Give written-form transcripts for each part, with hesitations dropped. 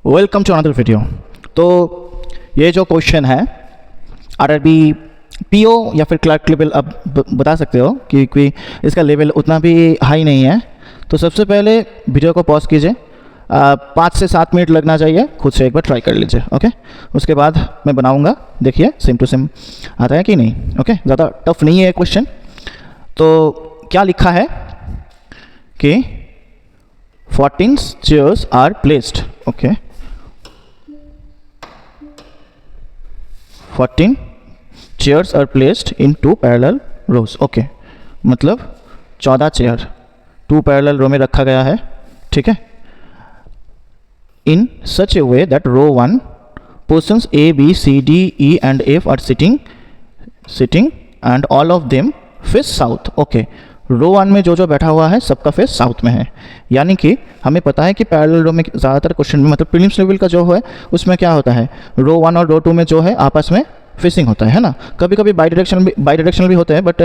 Welcome to another video. तो ये जो क्वेश्चन है आरआरबी पीओ या फिर क्लर्क लेवल आप बता सकते हो क्योंकि इसका लेवल उतना भी हाई नहीं है। तो सबसे पहले वीडियो को पॉज कीजिए, 5 से 7 मिनट लगना चाहिए, खुद से एक बार ट्राई कर लीजिए। ओके, उसके बाद मैं बनाऊंगा, देखिए सेम टू सेम आता है कि नहीं। ओके, ज़्यादा टफ नहीं है क्वेश्चन। तो क्या लिखा है कि 14 chairs are placed. Okay, 14 chairs are placed in 2 parallel rows. Okay, मतलब 14 चेयर 2 पैरेलल रो में रखा गया है, ठीक है। In such a way that row 1 persons A, B, C, D, E and F are sitting and all of them face south. Okay, row 1 में जो जो बैठा हुआ है सबका फेस साउथ में है। यानी कि हमें पता है कि पैरेलल रो में ज़्यादातर क्वेश्चन में मतलब प्रीलिम्स लेवल का जो है उसमें क्या होता है, रो 1 और रो 2 में जो है आपस में फेसिंग होता है ना। कभी कभी बाई डायरेक्शनल भी होते हैं, बट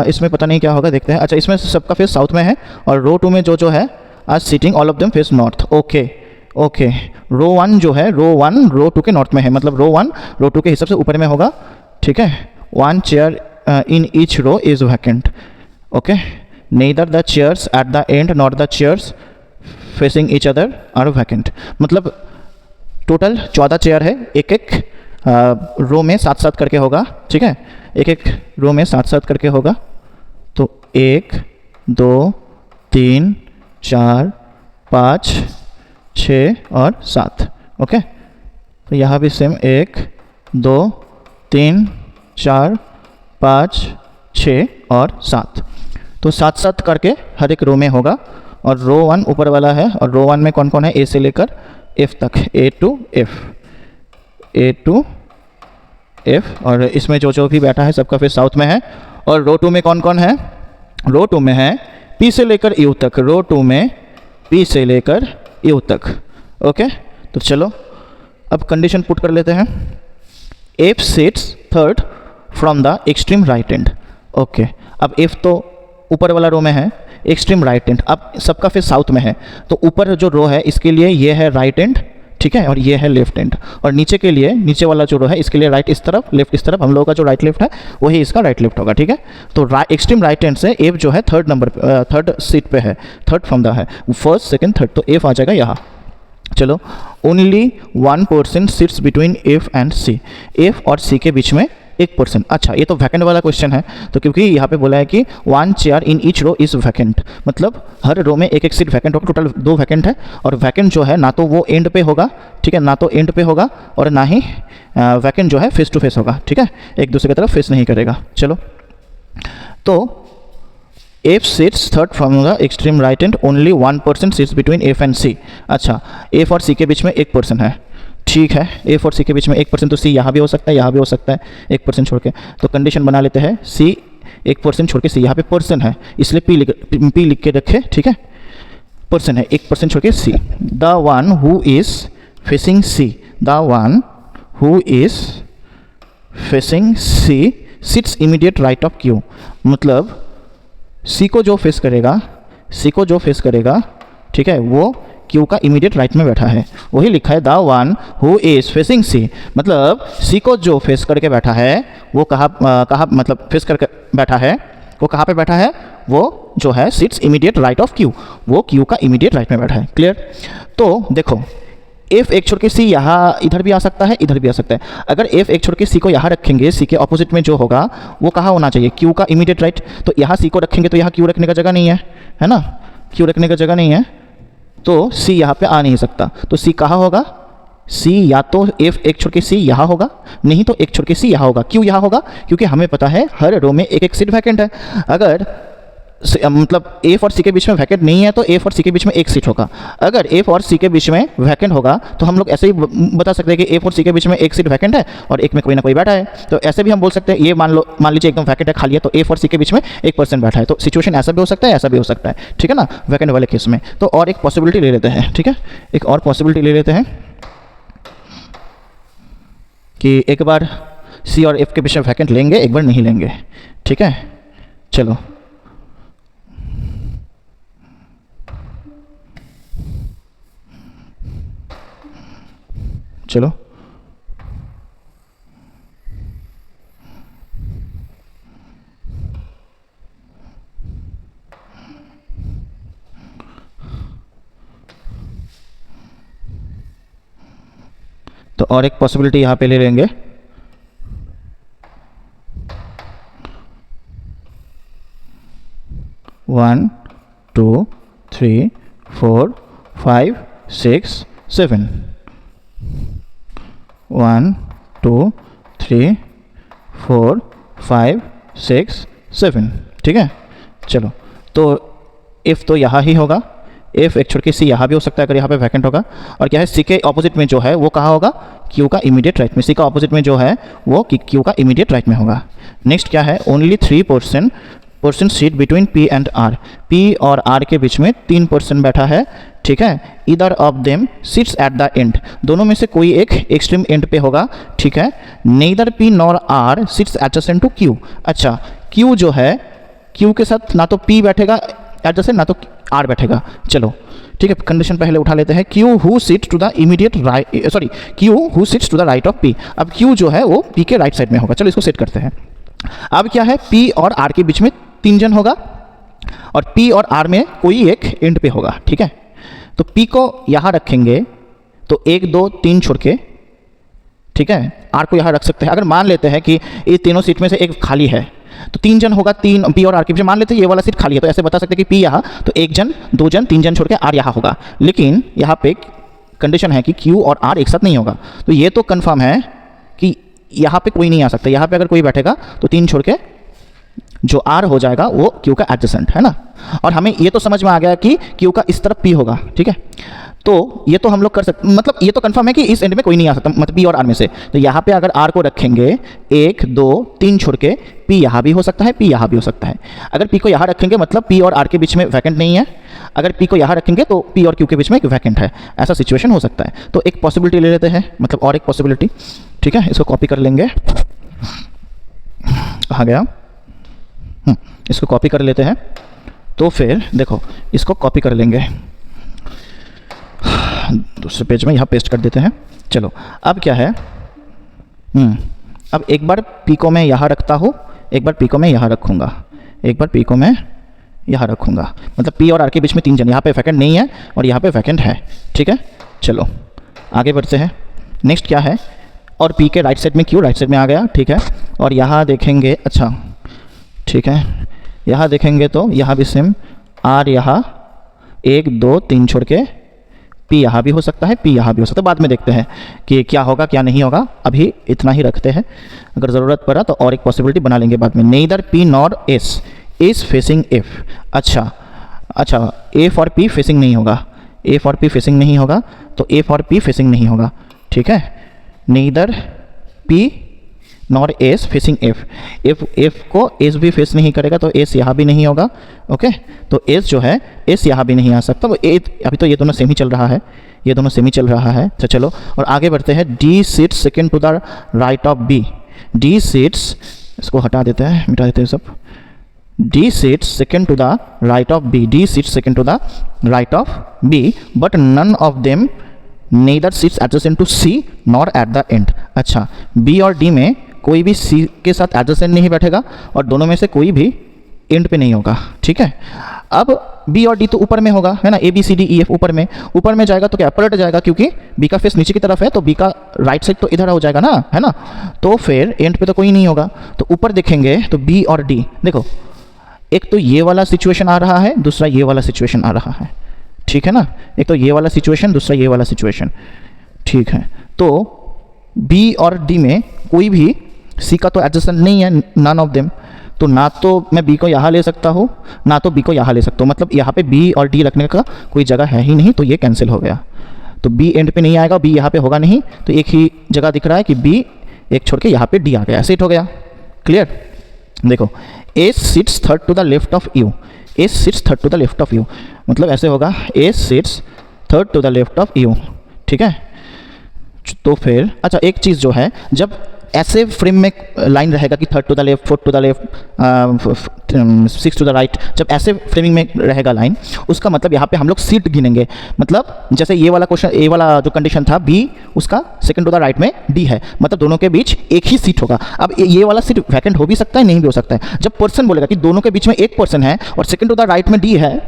इसमें पता नहीं क्या होगा, देखते हैं। अच्छा, इसमें सबका फेस साउथ में है और रो 2 में जो है आज sitting all of them face north. Okay, row 1 जो है रो 1 रो 2 के नॉर्थ में है, मतलब रो 1 रो 2 के हिसाब से ऊपर में होगा, ठीक है। 1 chair in each row is vacant. Okay, neither the chairs at the end nor the chairs facing each other are vacant। मतलब टोटल 14 चेयर है, एक एक रो में 7-7 करके होगा, ठीक है। एक एक रो में 7-7 करके होगा। तो 1 2 3 4 5 6 और 7। ओके, तो यहाँ भी सेम 1 2 3 4 5 6 और 7। तो 7-7 करके हर एक रो में होगा। और रो 1 ऊपर वाला है और रो 1 में कौन कौन है, ए से लेकर एफ तक, ए टू एफ। और इसमें जो भी बैठा है सबका फेस साउथ में है। और रो 2 में कौन कौन है, रो 2 में है पी से लेकर यू तक, रो 2 में पी से लेकर यू तक। ओके, तो चलो अब कंडीशन पुट कर लेते हैं। F sits third from the extreme right and. Okay, अब एफ तो ऊपर वाला रो में है, एक्सट्रीम राइट एंड, अब सबका फेस साउथ में है। तो ऊपर जो रो है इसके लिए ये है राइट एंड, ठीक है, और ये है लेफ्ट एंड। और नीचे के लिए, नीचे वाला जो रो है इसके लिए राइट इस तरफ, लेफ्ट इस तरफ। हम लोगों का जो राइट लेफ्ट है वही इसका राइट लेफ्ट होगा, ठीक है। तो एक्सट्रीम राइट एंड से एफ जो है थर्ड सीट पे है, थर्ड फ्रॉम द है, फर्स्ट सेकंड थर्ड, तो एफ आ जाएगा यहाँ। चलो, only 1 person sits between F and C, F और सी के बीच में 1%। अच्छा, ये तो वैकेंट वाला क्वेश्चन है, तो क्योंकि यहाँ पे बोला है कि 1 chair in each row is vacant, मतलब हर रो में एक एक सीट वैकेंट होगा, टोटल 2 वैकेंट है। और वैकेंट जो है ना तो वो एंड पे होगा, ठीक है, ना तो एंड पे होगा, और ना ही वैकेंट जो है फेस टू फेस होगा, ठीक है, एक दूसरे की तरफ फेस नहीं करेगा। चलो, तो F sits third from the extreme right end, only 1% sits between F and C. अच्छा, एफ और सी के बीच में 1% है, ठीक है। एफ और सी के बीच में 1%, तो सी यहाँ भी हो सकता है, यहाँ भी हो सकता है, 1% छोड़ के। तो कंडीशन बना लेते हैं, सी 1% छोड़ के, सी यहाँ पे पर्सन है इसलिए पी लिख के रखे, ठीक है, पर्सन है, 1% छोड़ के C. The one who is facing C, the one who is facing C sits immediate right of Q, मतलब सी को जो फेस करेगा, ठीक है, वो क्यू का इमीडिएट राइट में बैठा है। वही लिखा है the one who is facing C, मतलब सी को जो फेस करके बैठा है वो कहाँ मतलब फेस करके बैठा है, वो कहाँ पे बैठा है, वो जो है seats immediate right of Q, वो क्यू का इमीडिएट राइट में बैठा है। क्लियर? तो देखो, एफ एक छोड़ के सी यहाँ इधर भी आ सकता है, इधर भी आ सकता है। अगर एफ एक छोड़ के सी को यहाँ रखेंगे, सी के ऑपोजिट में जो होगा वो कहाँ होना चाहिए, क्यू का इमीडिएट राइट। तो यहाँ सी को रखेंगे तो यहाँ क्यू रखने का जगह नहीं है ना, क्यू रखने का जगह नहीं है, तो सी यहाँ पे आ नहीं सकता। तो सी कहाँ होगा, सी या तो एफ एक छोड़ के सी यहाँ होगा, नहीं तो एक छोड़ के सी यहाँ होगा। क्यों यहाँ होगा, क्योंकि हमें पता है हर रो में एक एक सीट वैकेंट है। अगर मतलब एफ और सी के बीच में वैकेंट नहीं है तो एफ और सी के बीच में एक सीट होगा। अगर एफ और सी के बीच में वैकेंट होगा तो हम लोग ऐसे ही बता सकते हैं कि एफ और सी के बीच में एक सीट वैकेंट है और एक में कोई ना कोई बैठा है। तो ऐसे भी हम बोल सकते हैं, ये मान लीजिए एकदम वैकेंट है, खाली है, तो एफ और सी के बीच में 1% बैठा है। तो सिचुएशन ऐसा भी हो सकता है, ऐसा भी हो सकता है, ठीक है ना, वैकेंट वाले केस में। तो और एक पॉसिबिलिटी ले लेते हैं, ठीक है, एक और पॉसिबिलिटी ले लेते हैं कि एक बार सी और एफ के बीच में वैकेंट लेंगे, एक बार नहीं लेंगे, ठीक है। चलो, चलो तो और एक पॉसिबिलिटी यहाँ पे ले लेंगे, one two three four five six seven, 1 2 3 4 5 6 7, ठीक है। चलो तो इफ़ तो यहाँ ही होगा, इफ़ एक छोड़ के सी यहाँ भी हो सकता है अगर यहाँ पे वैकेंट होगा। और क्या है, सी के ऑपोजिट में जो है वो कहाँ होगा, क्यू का इमीडिएट राइट में। सी का ऑपोजिट में जो है वो क्यू का इमीडिएट राइट में होगा। नेक्स्ट क्या है, only 3% seat between P and R, P और आर के बीच में 3% बैठा है, ठीक है। Either of them sits at the end, दोनों में से कोई एक एक्सट्रीम एंड पे होगा, ठीक है। Neither P nor R sits adjacent to Q. अच्छा, क्यू जो है, क्यू के साथ ना तो पी बैठेगा एडजेसेंट ना तो आर बैठेगा। चलो ठीक है, कंडीशन पहले उठा लेते हैं। Q who sits to the immediate right, sorry Q who sits to the right of P. अब क्यू जो है वो पी के राइट साइड में होगा। चलो इसको सेट करते हैं। अब क्या है, पी और आर के बीच में 3 जन होगा और पी और आर में कोई एक एंड पे होगा, ठीक है। तो पी को यहाँ रखेंगे तो 1 2 3 छोड़ के, ठीक है, आर को यहाँ रख सकते हैं। अगर मान लेते हैं कि ये तीनों सीट में से एक खाली है तो 3 जन होगा, 3 पी और आर के बीच में। मान लेते हैं ये वाला सीट खाली है तो ऐसे बता सकते हैं कि पी यहाँ, तो 1 जन 2 जन 3 जन छोड़ के आर यहाँ होगा। लेकिन यहाँ पे कंडीशन है कि क्यू और आर एक साथ नहीं होगा। तो ये तो कन्फर्म है कि यहाँ पे कोई नहीं आ सकता। यहाँ पे अगर कोई बैठेगा तो 3 छोड़ के जो आर हो जाएगा वो क्यू का एडजेसेंट है ना। और हमें ये तो समझ में आ गया कि क्यू का इस तरफ पी होगा, ठीक है। तो ये तो हम लोग कर सकते, मतलब ये तो कंफर्म है कि इस एंड में कोई नहीं आ सकता, मतलब पी और आर में से। तो यहाँ पे अगर आर को रखेंगे 1 2 3 छोड़ के, पी यहाँ भी हो सकता है, पी यहाँ भी हो सकता है। अगर पी को यहाँ रखेंगे मतलब पी और आर के बीच में वैकेंट नहीं है, अगर पी को यहाँ रखेंगे तो पी और क्यू के बीच में एक वैकेंट है। ऐसा सिचुएशन हो सकता है। तो एक पॉसिबिलिटी ले लेते हैं, मतलब और एक पॉसिबिलिटी, ठीक है। इसको कॉपी कर लेंगे, कहाँ गया, इसको कॉपी कर लेते हैं। तो फिर देखो इसको कॉपी कर लेंगे, दूसरे पेज में यहाँ पेस्ट कर देते हैं। चलो अब क्या है, अब एक बार पी को मैं यहाँ रखता हूँ, एक बार पी को मैं यहाँ रखूँगा, एक बार पी को मैं यहाँ रखूँगा। मतलब पी और आर के बीच में 3 जन, यहाँ पे वैकेंट नहीं है और यहाँ पे वैकेंट है, ठीक है। चलो आगे बढ़ते हैं। नेक्स्ट क्या है, और पी के राइट साइड में क्यू राइट साइड में आ गया, ठीक है। और यहाँ देखेंगे, अच्छा ठीक है, यहाँ देखेंगे तो यहाँ भी सेम, आर यहाँ 1 2 3 छोड़ के पी यहाँ भी हो सकता है, पी यहाँ भी हो सकता है। बाद में देखते हैं कि क्या होगा क्या नहीं होगा, अभी इतना ही रखते हैं। अगर ज़रूरत पड़ा तो और एक पॉसिबिलिटी बना लेंगे बाद में। Neither P nor S is facing F. अच्छा, एफ और पी फेसिंग नहीं होगा, एफ और पी फेसिंग नहीं होगा, तो एफ और पी फेसिंग नहीं होगा, ठीक है। Neither P nor S facing F, F को एस भी फेस नहीं करेगा तो एस यहाँ भी नहीं होगा, ओके। तो एस जो है, एस यहाँ भी नहीं आ सकता। वो अभी तो ये दोनों सेम ही चल रहा है, ये दोनों सेम ही चल रहा है। तो चलो और आगे बढ़ते हैं। D sits second to the right of B, D sits, इसको हटा देते हैं, मिटा देते हैं सब। D sits second to the right of B, D sits second to the right of B, but none of them neither sits adjacent to C nor at the end. अच्छा, B और डी में कोई भी सी के साथ adjacent नहीं बैठेगा और दोनों में से कोई भी एंड पे नहीं होगा, ठीक है। अब बी और डी तो ऊपर में होगा, है ना, A B C D E F ऊपर में जाएगा तो क्या पलट जाएगा, क्योंकि बी का फेस नीचे की तरफ है तो बी का राइट साइड तो इधर हो जाएगा ना, है ना। तो फिर एंड पे तो कोई नहीं होगा। तो ऊपर देखेंगे तो बी और डी, देखो एक तो ये वाला सिचुएशन आ रहा है, दूसरा ये वाला सिचुएशन आ रहा है, ठीक है ना। एक तो ये वाला सिचुएशन, दूसरा ये वाला सिचुएशन, ठीक है। तो बी और डी में कोई भी सी का तो एडजेसेंट नहीं है, नन ऑफ देम। तो ना तो मैं बी को यहाँ ले सकता हूँ ना तो बी को यहाँ ले सकता हूँ, मतलब यहाँ पे बी और डी रखने का कोई जगह है ही नहीं, तो ये कैंसिल हो गया। तो बी एंड पे नहीं आएगा, बी यहाँ पे होगा नहीं, तो एक ही जगह दिख रहा है कि बी एक छोड़ के यहाँ पे डी आ गया, सेट हो गया। क्लियर, देखो A sits third to the left of you, A sits third to the left of you, मतलब ऐसे होगा A sits third to the left of you, ठीक है। तो फिर अच्छा एक चीज़ जो है, जब ऐसे फ्रेम में लाइन रहेगा कि third to the left, fourth to the left, six to the right, जब ऐसे फ्रेमिंग में रहेगा लाइन, उसका मतलब यहाँ पे हम लोग सीट गिनेंगे। मतलब जैसे ये वाला क्वेश्चन, ये वाला जो कंडीशन था बी, उसका सेकंड टू द राइट में डी है, मतलब दोनों के बीच एक ही सीट होगा। अब ये वाला सीट वैकेंट हो भी सकता है, नहीं भी हो सकता है। जब पर्सन बोलेगा कि दोनों के बीच में एक पर्सन है और सेकंड टू द राइट में डी है,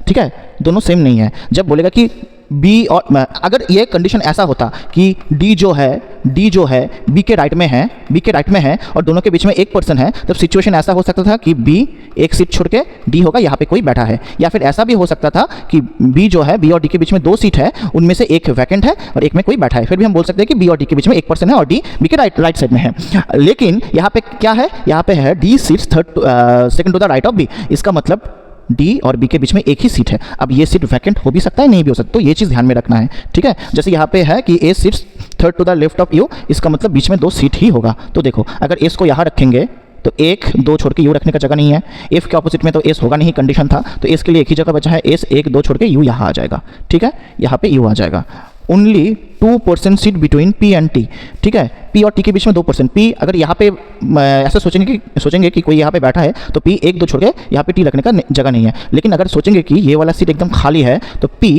ठीक है, दोनों सेम नहीं है। जब बोलेगा कि बी और, अगर ये कंडीशन ऐसा होता कि डी जो है बी के राइट में है और दोनों के बीच में एक पर्सन है, तब सिचुएशन ऐसा हो सकता था कि बी एक सीट छोड़ के डी होगा, यहाँ पे कोई बैठा है। या फिर ऐसा भी हो सकता था कि बी और डी के बीच में 2 सीट है, उनमें से एक वैकेंट है और एक में कोई बैठा है, फिर भी हम बोल सकते हैं कि बी और डी के बीच में एक पर्सन है और डी बी के राइट साइड में है। लेकिन यहाँ पे क्या है, यहाँ पे है D seats second to the right of B, इसका मतलब डी और बी के बीच में एक ही सीट है। अब ये सीट वैकेंट हो भी सकता है, नहीं भी हो सकता, तो ये चीज़ ध्यान में रखना है, ठीक है। जैसे यहाँ पे है कि A sits third to the left of you, इसका मतलब बीच में 2 सीट ही होगा। तो देखो, अगर एस को यहाँ रखेंगे तो 1 2 छोड़ के यू रखने का जगह नहीं है, एफ के ऑपोजिट में तो एस होगा नहीं, कंडीशन था, तो एस के लिए एक ही जगह बचा है, एस 1 2 छोड़ के यू यहाँ आ जाएगा, ठीक है, यहाँ पे यू आ जाएगा। Only 2% seat between P and T, ठीक है, पी और टी के बीच में 2%। पी अगर यहाँ पे ऐसे सोचेंगे कि कोई यहाँ पे बैठा है तो पी 1 2 छोड़ के यहाँ पे टी रखने का जगह नहीं है। लेकिन अगर सोचेंगे कि ये वाला सीट एकदम खाली है तो पी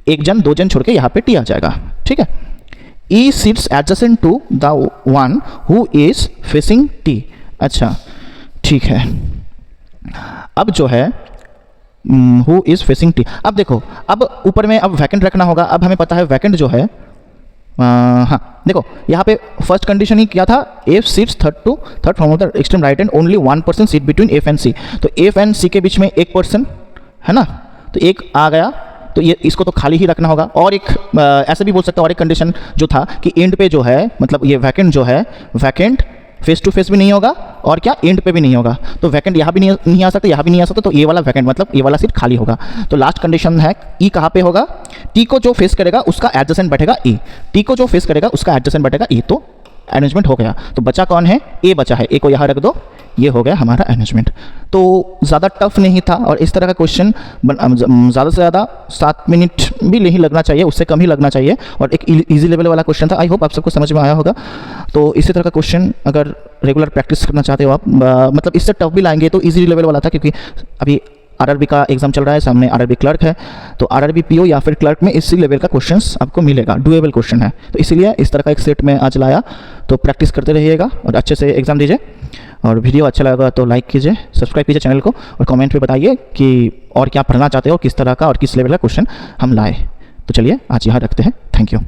1 जन 2 जन छोड़ के यहाँ पे टी आ जाएगा, ठीक है। E sits adjacent to the one who is facing T, अच्छा ठीक है। अब जो है हु इज फेसिंग टी, अब देखो, अब ऊपर में अब वैकेंट रखना होगा। अब हमें पता है वैकेंट जो है, हाँ देखो यहाँ पे फर्स्ट कंडीशन ही क्या था, F sits third from the extreme right end only 1% seat between F and C, तो एफ एंड सी के बीच में एक पर्सन है ना, तो एक आ गया, तो ये इसको तो खाली ही रखना होगा। और एक ऐसे भी बोल सकते हैं, और एक कंडीशन जो था कि एंड पे जो है, मतलब ये वैकेंट जो है, वैकेंट फेस टू फेस भी नहीं होगा और क्या एंड पे भी नहीं होगा, तो वैकेंट यहाँ भी नहीं आ सकता, यहाँ भी नहीं आ सकता, तो ये वाला वैकेंट मतलब ये वाला सीट खाली होगा। तो लास्ट कंडीशन है ई कहाँ पे होगा, टी को जो फेस करेगा उसका एडजेसेंट बैठेगा ई, टी को जो फेस करेगा उसका एडजेसेंट बैठेगा ई, तो अरेंजमेंट हो गया। तो बचा कौन है, ए बचा है, ए को यहाँ रख दो, ये हो गया हमारा अरेंजमेंट। तो ज़्यादा टफ नहीं था और इस तरह का क्वेश्चन ज़्यादा से ज़्यादा 7 मिनट भी नहीं लगना चाहिए, उससे कम ही लगना चाहिए, और एक इजी लेवल वाला क्वेश्चन था। आई होप आप सबको समझ में आया होगा। तो इसी तरह का क्वेश्चन अगर रेगुलर प्रैक्टिस करना चाहते हो आप, मतलब इससे टफ भी लाएंगे तो इजी लेवल वाला था, क्योंकि अभी आरआरबी का एग्जाम चल रहा है, सामने आरआरबी क्लर्क है, तो आरआरबी पीओ या फिर क्लर्क में इसी लेवल का क्वेश्चंस आपको मिलेगा, डुएबल क्वेश्चन है, तो इसीलिए इस तरह का एक सेट में आज लाया। तो प्रैक्टिस करते रहिएगा और अच्छे से एग्जाम दीजिए, और वीडियो अच्छा लगा तो लाइक कीजिए, सब्सक्राइब कीजिए चैनल को, और कमेंट में बताइए कि और क्या पढ़ना चाहते हो, किस तरह का और किस लेवल का क्वेश्चन हम लाए। तो चलिए आज यहाँ रखते हैं, थैंक यू।